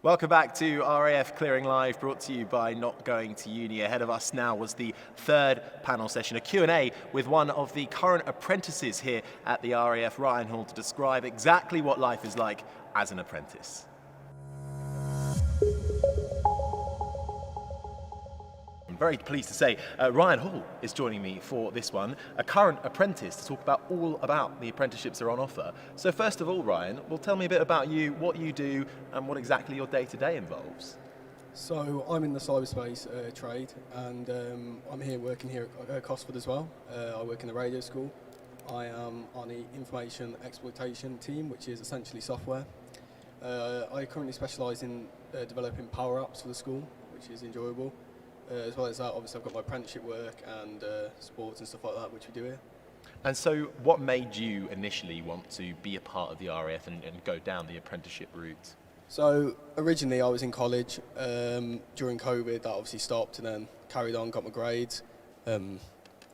Welcome back to RAF Clearing Live, brought to you by Not Going to Uni. Ahead of us now was the third panel session, a Q&A with one of the current apprentices here at the RAF Ryan Hall to describe exactly what life is like as an apprentice. I'm very pleased to say Ryan Hall is joining me for this one, a current apprentice, to talk all about the apprenticeships that are on offer. So first of all, Ryan, well, tell me a bit about you, what you do, and what exactly your day-to-day involves. So I'm in the cyberspace trade, and I'm working here at Cosford as well. I work in the radio school. I am on the information exploitation team, which is essentially software. I currently specialise in developing power apps for the school, which is enjoyable. As well as that, obviously I've got my apprenticeship work and sports and stuff like that, which we do here. And so what made you initially want to be a part of the RAF and go down the apprenticeship route? So originally I was in college. During COVID that obviously stopped, and then carried on, got my grades. When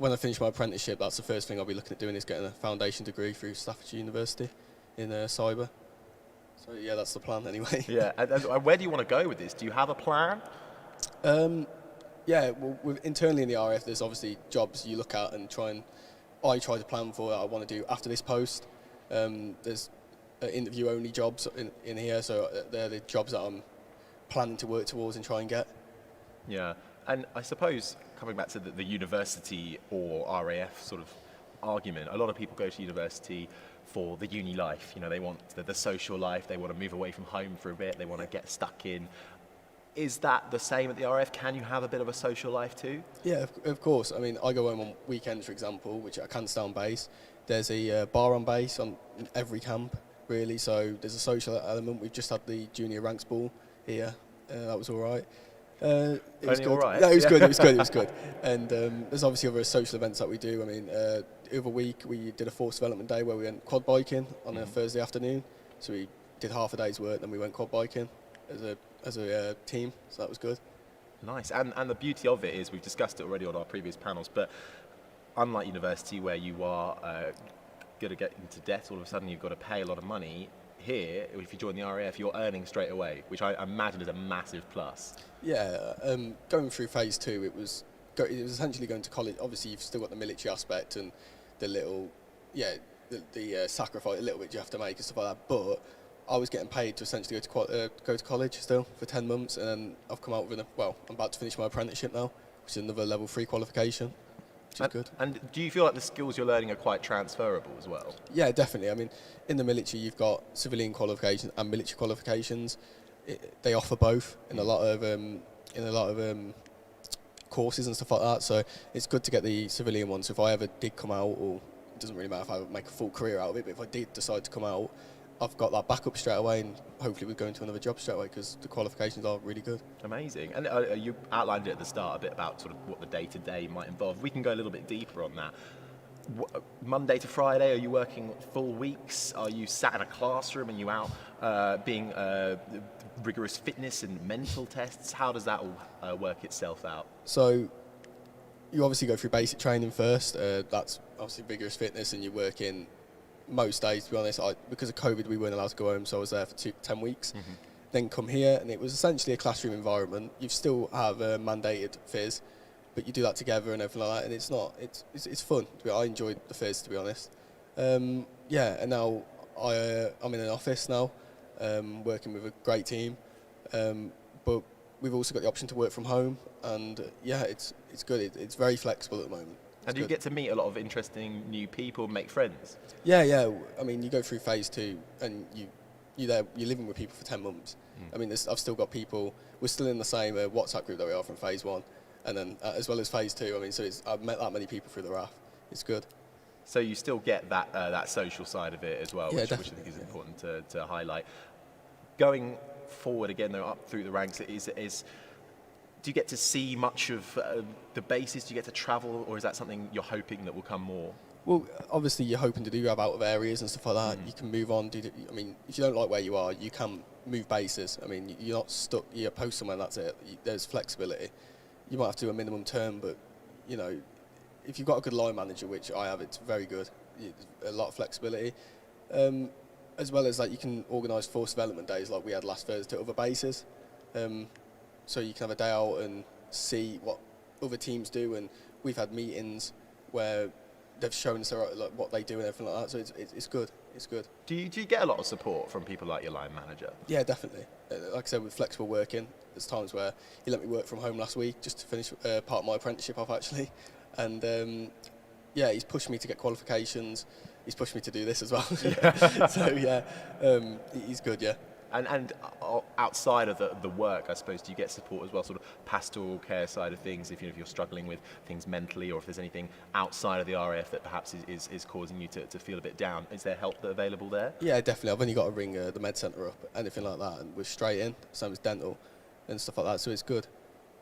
I finish my apprenticeship, that's the first thing I'll be looking at doing, is getting a foundation degree through Staffordshire University in cyber. So yeah, that's the plan anyway. Yeah, and where do you want to go with this? Do you have a plan? Yeah, well, internally in the RAF, there's obviously jobs you look at and I try to plan for that I want to do after this post. There's interview-only jobs in here, so they're the jobs that I'm planning to work towards and try and get. Yeah, and I suppose coming back to the university or RAF sort of argument, a lot of people go to university for the uni life. You know, they want the social life, they want to move away from home for a bit, they want to get stuck in. Is that the same at the RAF? Can you have a bit of a social life too? Yeah, of course. I mean, I go home on weekends, for example, which I can stay on base. There's a bar on base on every camp, really, so there's a social element. We've just had the junior ranks ball here. That was all right. It was good. All right? No, it was good, it was good, it was good. And there's obviously other social events that we do. I mean, the other week we did a force development day where we went quad biking on a Thursday afternoon. So we did half a day's work, then we went quad biking as a team, so that was good. Nice, and the beauty of it is, we've discussed it already on our previous panels, but unlike university where you are going to get into debt, all of a sudden you've got to pay a lot of money, here, if you join the RAF, you're earning straight away, which I imagine is a massive plus. Yeah, going through phase 2, it was essentially going to college. Obviously you've still got the military aspect and the little, the sacrifice a little bit you have to make and stuff like that, but I was getting paid to essentially go to college still for 10 months, and then I've come out with I'm about to finish my apprenticeship now, which is another level 3 qualification, which is good. And do you feel like the skills you're learning are quite transferable as well? Yeah, definitely. I mean, in the military you've got civilian qualifications and military qualifications. They offer both in a lot of courses and stuff like that, so it's good to get the civilian one. So if I ever did come out, or it doesn't really matter if I make a full career out of it, but if I did decide to come out, I've got that backup straight away, and hopefully we'll go into another job straight away, because the qualifications are really good. Amazing. And you outlined it at the start a bit about sort of what the day-to-day might involve. We can go a little bit deeper on that. Monday to Friday, are you working full weeks? Are you sat in a classroom and you out being rigorous fitness and mental tests? How does that all work itself out? So you obviously go through basic training first. That's obviously rigorous fitness, and you work in most days, to be honest. Because of COVID, we weren't allowed to go home, so I was there for 10 weeks. Mm-hmm. Then come here, and it was essentially a classroom environment. You still have a mandated phys, but you do that together and everything like that, and it's fun. I enjoyed the phys, to be honest. And now I'm in an office now, working with a great team, but we've also got the option to work from home, and it's good. It's very flexible at the moment. And do you get to meet a lot of interesting new people, make friends? Yeah. I mean, you go through phase 2, and you're living with people for 10 months. I mean, I've still got people. We're still in the same WhatsApp group that we are from phase 1, and then as well as phase 2. I mean, so I've met that many people through the RAF. It's good. So you still get that social side of it as well, which I think is important to highlight. Going forward again, though, up through the ranks, do you get to see much of the bases? Do you get to travel, or is that something you're hoping that will come more? Well, obviously you're hoping to do have out of areas and stuff like that. You can move on. I mean, if you don't like where you are, you can move bases. I mean, you're not stuck. You're post somewhere, and that's it. There's flexibility. You might have to do a minimum term, but if you've got a good line manager, which I have, it's very good. A lot of flexibility. as well as like you can organise force development days like we had last Thursday at other bases. So you can have a day out and see what other teams do, and we've had meetings where they've shown us like what they do and everything like that. So it's good. It's good. Do you get a lot of support from people like your line manager? Yeah, definitely. Like I said, with flexible working, there's times where he let me work from home last week just to finish part of my apprenticeship off actually, and yeah, he's pushed me to get qualifications. He's pushed me to do this as well. So yeah, he's good. Yeah. And outside of the work, I suppose, do you get support as well, sort of pastoral care side of things, if you're struggling with things mentally, or if there's anything outside of the RAF that perhaps is causing you to feel a bit down? Is there help available there? Yeah, definitely. I've only got to ring the med centre up, anything like that, and we're straight in. Same as dental and stuff like that, so it's good.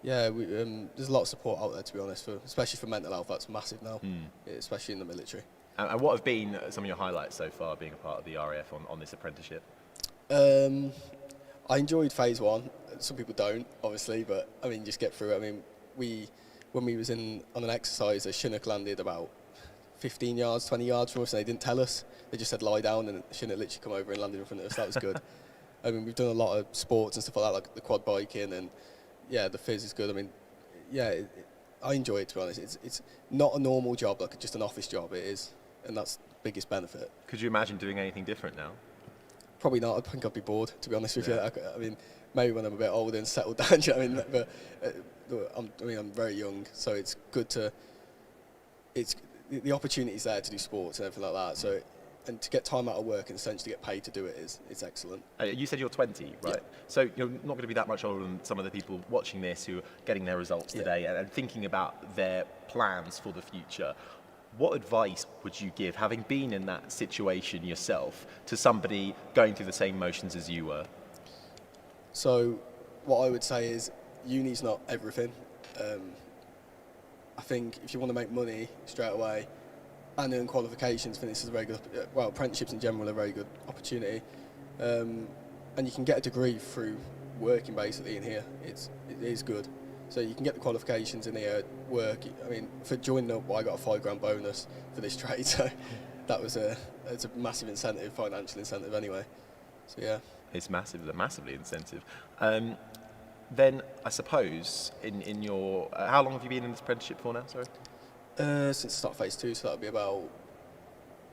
Yeah, there's a lot of support out there, to be honest, especially for mental health. That's massive now, especially in the military. And what have been some of your highlights so far being a part of the RAF on this apprenticeship? I enjoyed phase one. Some people don't, obviously, but I mean, just get through it. I mean, when we was on an exercise, a Chinook landed about 15 yards, 20 yards from us, and they didn't tell us. They just said lie down, and Chinook literally come over and landed in front of us. That was good. I mean, we've done a lot of sports and stuff like that, like the quad biking, and yeah, the fizz is good. I mean, yeah, I enjoy it, to be honest. It's not a normal job, like just an office job. It is, and that's the biggest benefit. Could you imagine doing anything different now? Probably not. I think I'd be bored, to be honest with you. I mean, maybe when I'm a bit older and settled down. Do you know what I mean? But I'm very young, so it's good to. It's the opportunity's there to do sports and everything like that. So, and to get time out of work and essentially get paid to do it it's excellent. You said you're 20, right? Yeah. So you're not going to be that much older than some of the people watching this who are getting their results today and thinking about their plans for the future. What advice would you give, having been in that situation yourself, to somebody going through the same motions as you were? So what I would say is uni's not everything. I think if you want to make money straight away and earn qualifications, I think this is a very good, well, apprenticeships in general are a very good opportunity. And you can get a degree through working basically in here. It is good. So you can get the qualifications in here, work. I mean, for joining up, I got a £5,000 bonus for this trade, so that was it's a massive incentive, financial incentive anyway. So yeah. It's massively incentive. Then I suppose in your, how long have you been in this apprenticeship for now, sorry? Since the start of phase 2, so that'll be about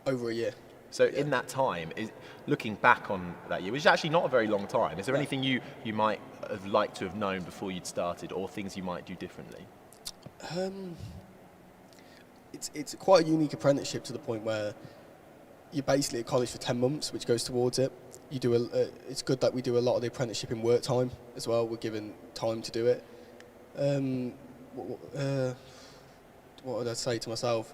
over a year. So in that time, looking back on that year, which is actually not a very long time, is there anything you might have liked to have known before you'd started, or things you might do differently? It's quite a unique apprenticeship to the point where you're basically at college for 10 months, which goes towards it. You do it's good that we do a lot of the apprenticeship in work time as well. We're given time to do it. What would I say to myself?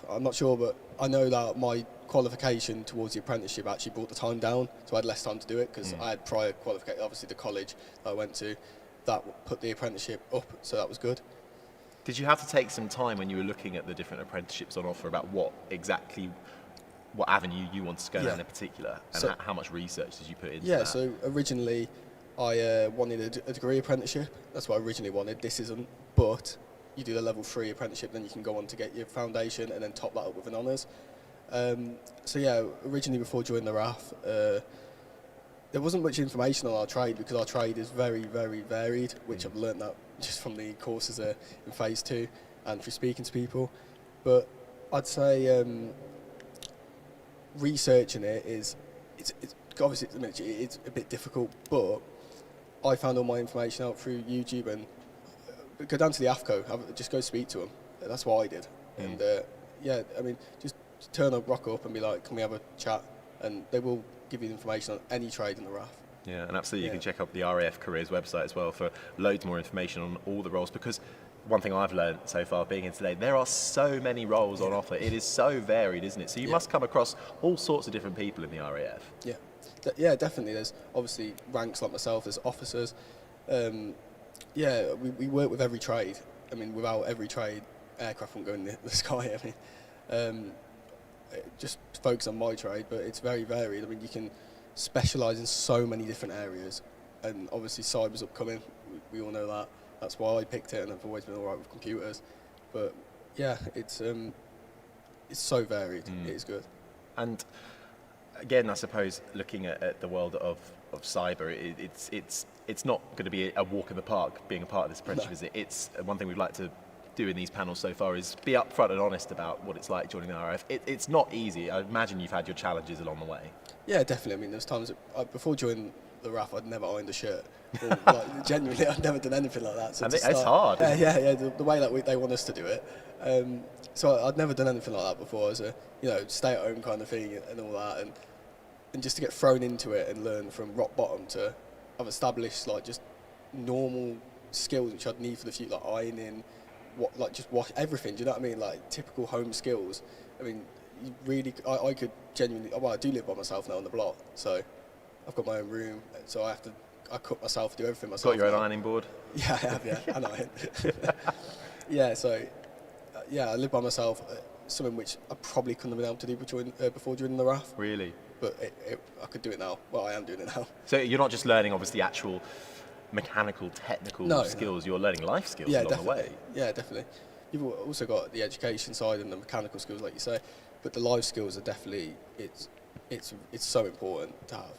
I'm not sure, but I know that my qualification towards the apprenticeship actually brought the time down, so I had less time to do it because I had prior qualification, obviously the college that I went to, that put the apprenticeship up, so that was good. Did you have to take some time when you were looking at the different apprenticeships on offer about what avenue you wanted to go down in particular, and how much research did you put into that? Yeah, so originally I wanted a degree apprenticeship. That's what I originally wanted. This isn't, but you do the level 3 apprenticeship, then you can go on to get your foundation and then top that up with an honours. So yeah, originally before joining the RAF, there wasn't much information on our trade because our trade is very, very varied, which I've learnt that just from the courses in phase 2 and through speaking to people. But I'd say researching it it's obviously it's a bit difficult, but I found all my information out through YouTube and go down to the AFCO, just go speak to them. That's what I did. And yeah, I mean, just rock up and be like, can we have a chat? And they will give you information on any trade in the RAF. Yeah, and absolutely, you can check out the RAF Careers website as well for loads more information on all the roles, because one thing I've learned so far being in today, there are so many roles on offer. It is so varied, isn't it? So you must come across all sorts of different people in the RAF. Yeah, yeah, definitely. There's obviously ranks like myself, there's officers. Yeah, we work with every trade. I mean, without every trade, aircraft won't go in the sky. I mean, just focus on my trade, but it's very varied. I mean, you can specialise in so many different areas, and obviously cyber's upcoming. We all know that. That's why I picked it, and I've always been all right with computers. But yeah, it's so varied. It is good. And again, I suppose looking at the world of cyber, it's not going to be a walk in the park being a part of this apprenticeship, is it? It's one thing we'd like to do in these panels so far is be upfront and honest about what it's like joining the RAF. It's not easy. I imagine you've had your challenges along the way. Yeah, definitely. I mean, there's times before joining the RAF, I'd never ironed a shirt. Or, like, genuinely, I'd never done anything like that. So and it's hard. Yeah. The way that they want us to do it. So I'd never done anything like that before. As a stay at home kind of thing and all that, and just to get thrown into it and learn from rock bottom to I've established like just normal skills which I'd need for the future, like ironing, just wash everything. Do you know what I mean? Like typical home skills. I mean, you really, I could genuinely. Well, I do live by myself now on the block, so I've got my own room. So I cook myself, do everything myself. Got your own ironing board? Yeah, I have. Yeah, I know it. Yeah, so I live by myself. Something which I probably couldn't have been able to do before joining the RAF. Really? But I could do it now. Well, I am doing it now. So you're not just learning, obviously, actual mechanical, technical skills. You're learning life skills along the way. Yeah, definitely. You've also got the education side and the mechanical skills, like you say, but the life skills are definitely it's so important to have.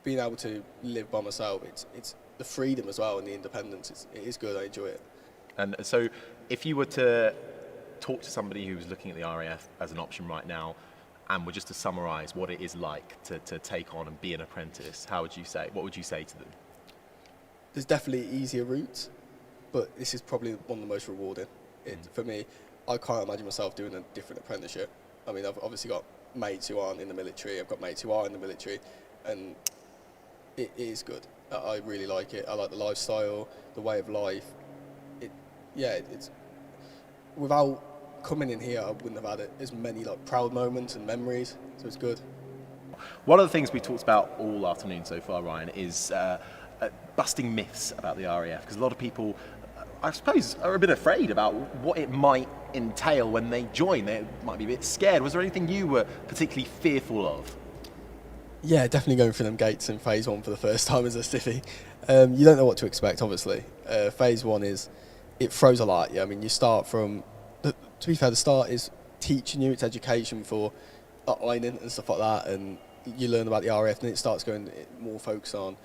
Being able to live by myself, it's the freedom as well and the independence. It is good. I enjoy it. And so, if you were to talk to somebody who's looking at the RAF as an option right now, and were just to summarise what it is like to take on and be an apprentice, what would you say to them? There's definitely easier routes, but this is probably one of the most rewarding. For me, I can't imagine myself doing a different apprenticeship. I mean, I've obviously got mates who aren't in the military, I've got mates who are in the military, and it is good. I really like it. I like the lifestyle, the way of life. It's without coming in here, I wouldn't have had as many like proud moments and memories, so it's good. One of the things we talked about all afternoon so far, Ryan, is busting myths about the RAF, because a lot of people, I suppose, are a bit afraid about what it might entail when they join. They might be a bit scared. Was there anything you were particularly fearful of? Yeah, definitely going through them gates in phase 1 for the first time as a stiffy. You don't know what to expect, obviously. Phase 1 it throws a lot at you. I mean, you start from, to be fair, the start is teaching you, it's education for ironing and stuff like that, and you learn about the RAF, and then it starts going more focus on,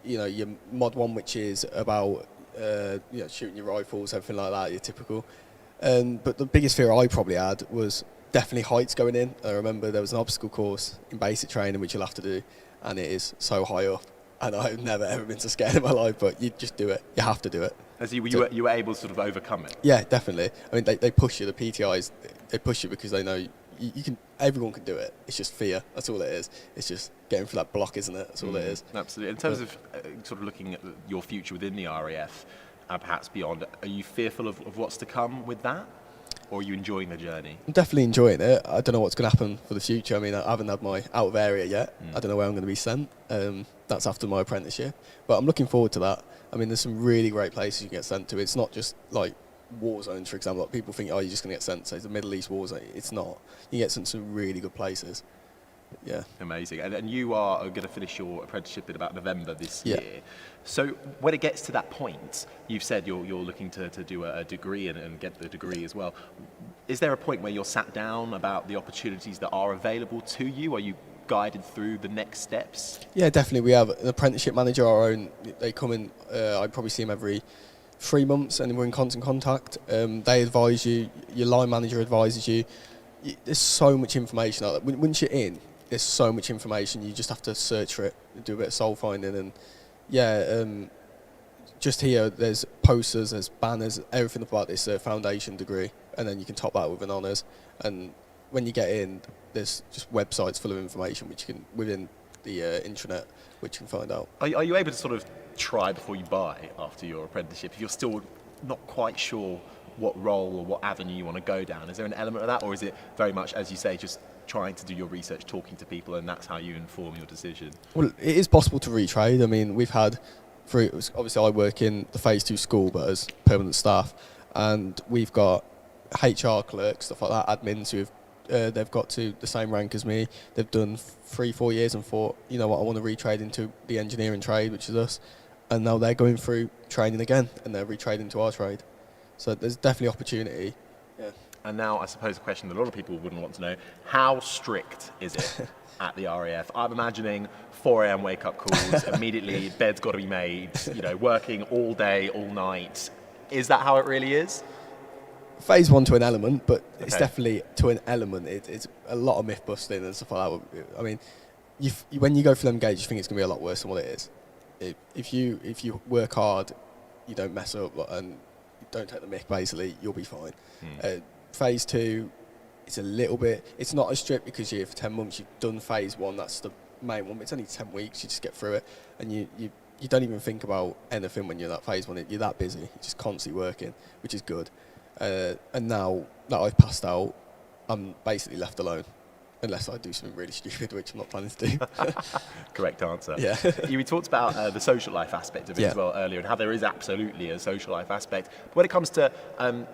your mod 1, which is about, shooting your rifles, everything like that, your typical. But the biggest fear I probably had was definitely heights going in. I remember there was an obstacle course in basic training which you'll have to do, and it is so high up, and I've never ever been so scared in my life, but you just do it. You have to do it. As you were able to sort of overcome it? Yeah, definitely. I mean, they push you, the PTIs, they push you because they know you can. Everyone can do it. It's just fear. That's all it is. It's just getting through that block, isn't it? That's all it is. Absolutely. In terms of sort of looking at your future within the RAF, and perhaps beyond, are you fearful of what's to come with that? Or are you enjoying the journey? I'm definitely enjoying it. I don't know what's going to happen for the future. I mean, I haven't had my out of area yet. I don't know where I'm going to be sent. That's after my apprenticeship. But I'm looking forward to that. I mean, there's some really great places you can get sent to. It's not just like war zones, for example. Like people think, you're just going to get sent to the Middle East war zone. It's not. You get sent to some really good places. Yeah. Amazing. And you are going to finish your apprenticeship in about November this year. So when it gets to that point, you've said you're looking to do a degree and get the degree as well. Is there a point where you're sat down about the opportunities that are available to you? Are you guided through the next steps? Yeah, definitely. We have an apprenticeship manager, our own. They come in, I probably see them every 3 months, and we're in constant contact. They advise you, your line manager advises you. There's so much information out there. Once you're in, there's so much information, you just have to search for it, do a bit of soul finding, and just here there's posters, there's banners, everything about this foundation degree, and then you can top that with an honours. And when you get in, there's just websites full of information which you can, within the intranet, which you can find out. Are you able to sort of try before you buy after your apprenticeship, if you're still not quite sure what role or what avenue you want to go down? Is there an element of that, or is it very much, as you say, just trying to do your research, talking to people, and that's how you inform your decision? Well, it is possible to retrade. I mean, we've had, obviously I work in the phase 2 school, but as permanent staff, and we've got HR clerks, stuff like that, admins who've they've got to the same rank as me. They've done 3-4 years and thought, you know what, I want to retrade into the engineering trade, which is us, and now they're going through training again, and they're retrading to our trade. So there's definitely opportunity. Yeah. And now I suppose a question that a lot of people wouldn't want to know, how strict is it at the RAF? I'm imagining 4 a.m. wake-up calls, immediately bed's got to be made, working all day, all night. Is that how it really is? Phase 1 to an element, but it's Okay. definitely to an element. It's a lot of myth busting and stuff like that. I mean, when you go for them gates, you think it's going to be a lot worse than what it is. If you work hard, you don't mess up and you don't take the mick, basically, you'll be fine. Phase 2, it's a little bit, it's not as strict because you're here for 10 months, you've done phase 1, that's the main one. It's only 10 weeks, you just get through it, and you don't even think about anything when you're in that phase 1. You're that busy, you're just constantly working, which is good. And now that I've passed out, I'm basically left alone, unless I do something really stupid, which I'm not planning to do. Correct answer. Yeah. You talked about the social life aspect of it as well earlier, and how there is absolutely a social life aspect. But when it comes to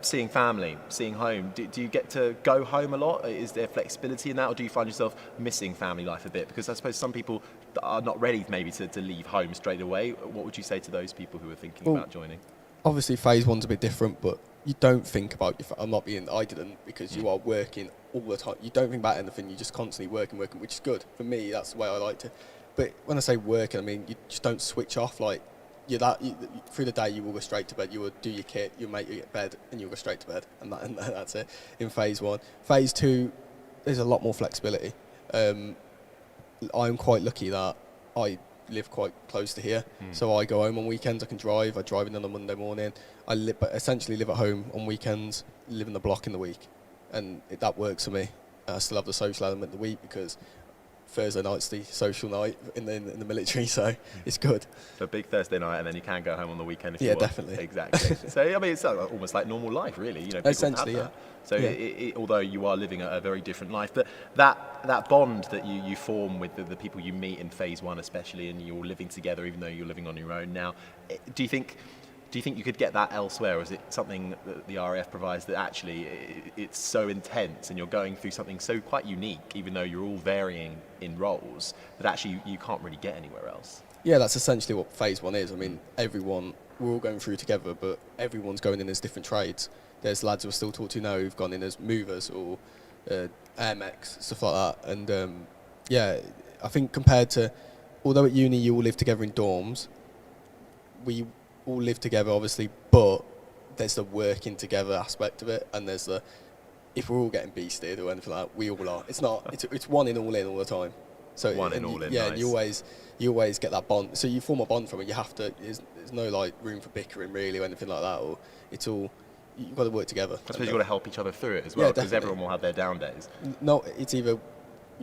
seeing family, seeing home, do you get to go home a lot? Is there flexibility in that, or do you find yourself missing family life a bit? Because I suppose some people are not ready maybe to leave home straight away. What would you say to those people who are thinking about joining? Obviously, phase 1's a bit different, but you don't think about I didn't, because you are working all the time. You don't think about anything, you're just constantly working, which is good. For me, that's the way I like to. But when I say working, I mean, you just don't switch off. Like, through the day, you will go straight to bed, you will do your kit, you'll make your bed, and you'll go straight to bed. And that's it in phase 1. Phase 2, there's a lot more flexibility. I'm quite lucky that I live quite close to here, so I go home on weekends. I can drive. I drive in on a Monday morning. But essentially live at home on weekends, live in the block in the week, and that works for me. I still have the social element of the week because Thursday night's the social night in the military, so it's good. So a big Thursday night, and then you can go home on the weekend if you want. Definitely. Exactly. So I mean, it's almost like normal life, really. People Essentially, have that. So although you are living a very different life, but that bond that you form with the people you meet in phase 1 especially, and you're living together even though you're living on your own now, do you think you could get that elsewhere, or is it something that the RAF provides that actually it's so intense and you're going through something so quite unique, even though you're all varying in roles, that actually you can't really get anywhere else? Yeah, that's essentially what phase 1 is. I mean, we're all going through together, but everyone's going in as different trades. There's lads who are still taught to now who've gone in as movers or air mechs, stuff like that. And I think compared to, although at uni you all live together in dorms, we all live together obviously, but there's the working together aspect of it, and there's the, if we're all getting beasted or anything like that, we all are. It's not. It's one in all in. So One in all in. Yeah, nice. and you always get that bond. So you form a bond from it. You have to. There's no like room for bickering really or anything like that. Or it's all. You've got to work together. I suppose you've got to help each other through it as well, because everyone will have their down days. No, it's either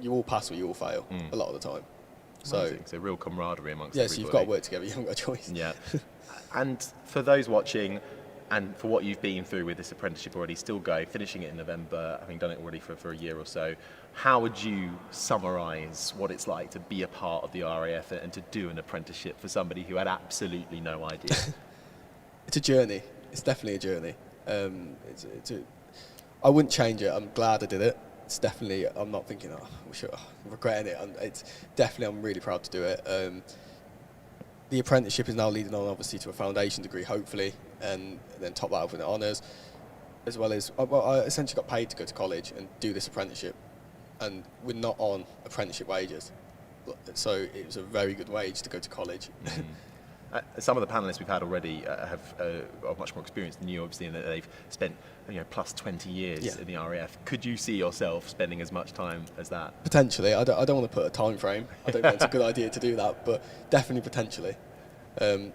you all pass or you all fail a lot of the time. Amazing. So real camaraderie amongst everybody. everybody. So you've got to work together. You haven't got a choice. Yeah. And for those watching, and for what you've been through with this apprenticeship already, still going, finishing it in November, having done it already for a year or so, how would you summarise what it's like to be a part of the RAF and to do an apprenticeship for somebody who had absolutely no idea? It's a journey. It's definitely a journey. I wouldn't change it. I'm glad I did it. It's definitely, I'm not thinking, I'm regretting it. It's definitely, I'm really proud to do it. The apprenticeship is now leading on, obviously, to a foundation degree, hopefully, and then top that up with honours, as well as, I essentially got paid to go to college and do this apprenticeship, and we're not on apprenticeship wages, so it was a very good wage to go to college. Some of the panellists we've had already have much more experience than you, obviously, and they've spent plus 20 years in the RAF. Could you see yourself spending as much time as that? Potentially. I don't want to put a time frame. I don't think it's a good idea to do that, but definitely potentially.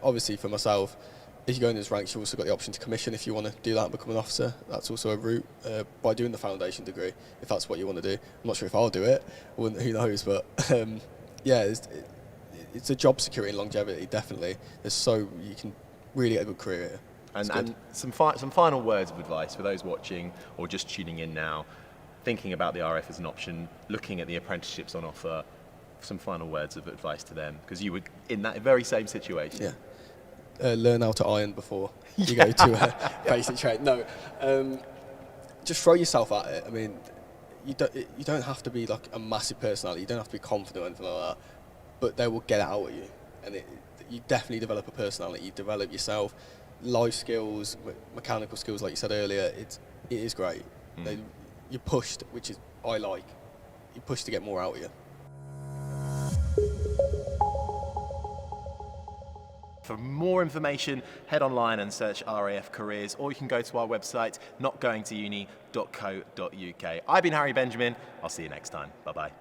Obviously, for myself, if you go in those ranks, you've also got the option to commission if you want to do that and become an officer. That's also a route by doing the foundation degree, if that's what you want to do. I'm not sure if I'll do it. Who knows? But it's a job security and longevity, definitely. You can really get a good career here. And some final words of advice for those watching or just tuning in now, thinking about the RAF as an option, looking at the apprenticeships on offer. Some final words of advice to them, because you were in that very same situation. Yeah. Learn how to iron before you go to a basic trade. No, just throw yourself at it. I mean, you don't have to be like a massive personality. You don't have to be confident or anything like that. But they will get it out of you, and you definitely develop a personality. You develop yourself, life skills, mechanical skills, like you said earlier. It is great. You're pushed, which is I like. You're pushed to get more out of you. For more information, head online and search RAF Careers, or you can go to our website, notgoingtouni.co.uk. I've been Harry Benjamin. I'll see you next time. Bye-bye.